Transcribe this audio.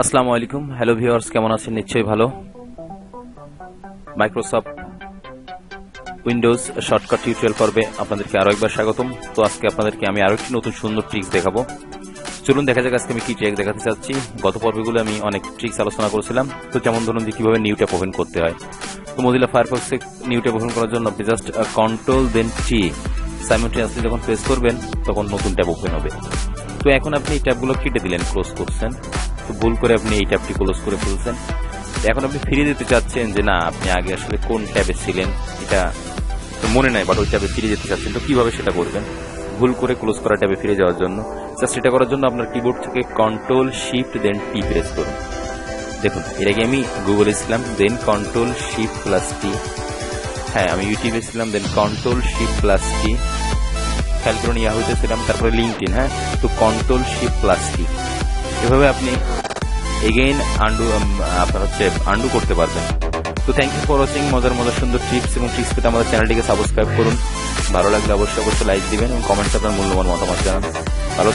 আসসালামু আলাইকুম। Hello viewers, কেমন আছেন? নিশ্চয়ই ভালো। মাইক্রোসফট উইন্ডোজ শর্টকাট টিউটোরিয়াল পর্বে আপনাদেরকে আরো একবার স্বাগতম। তো আজকে আপনাদেরকে আমি আরো একটি নতুন সুন্দর ট্রিক্স দেখাবো। চলুন দেখা যাক আজকে আমি কি ট্রিক দেখাতে চাচ্ছি। গত পর্বগুলো আমি অনেক ট্রিক্স আলোচনা করেছিলাম। তো যেমন ধরুন যে কিভাবে নিউ ট্যাব ওপেন করতে হয়। তো মোজিলা ফায়ারফক্সে নিউ ট্যাব ওপেন করার জন্য আপনি জাস্ট কন্ট্রোল দেন টি সাইমultaneously যখন প্রেস করবেন তখন নতুন ট্যাব ওপেন হবে। তো এখন আপনি এই ট্যাবগুলো কেটে দিলেন, ক্লোজ করছেন। তো ভুল করে আপনি এই ট্যাবটি ক্লোজ করে ফেলছেন। এখন আপনি ফিরে যেতে চাচ্ছেন যে না, আপনি আগে আসলে কোন ট্যাবে ছিলেন এটা মনে নাই, বাট ওই ট্যাবে ফিরে যেতে চাচ্ছেন। তো কিভাবে সেটা করবেন? ভুল করে ক্লোজ করা ট্যাবে ফিরে যাওয়ার জন্য জাস্ট এটা করার জন্য আপনার কিবোর্ড থেকে কন্ট্রোল শিফট দেন টি প্রেস করুন। দেখুন, এর আগে আমি গুগলে ছিলাম, দেন কন্ট্রোল শিফট প্লাস টি। হ্যাঁ, আমি ইউটিউবে ছিলাম, দেন কন্ট্রোল শিফট প্লাস টি। খেয়াল করুন, ইয়াহুতে ছিলাম, তারপরে লিঙ্কডইন। হ্যাঁ, তো কন্ট্রোল শিফট প্লাস টি। এভাবে আপনি এগেইন আপনার আন্ডু করতে পারবেন। তো থ্যাংক ইউ ফর ওয়াচিং। মজার মজার সুন্দর টিপস এবং ট্রিক্স পেতে আমাদের চ্যানেলটিকে সাবস্ক্রাইব করুন। ভালো লাগলে অবশ্যই লাইক দিবেন এবং কমেন্টে আপনার মূল্যবান মতামত জানান। ভালো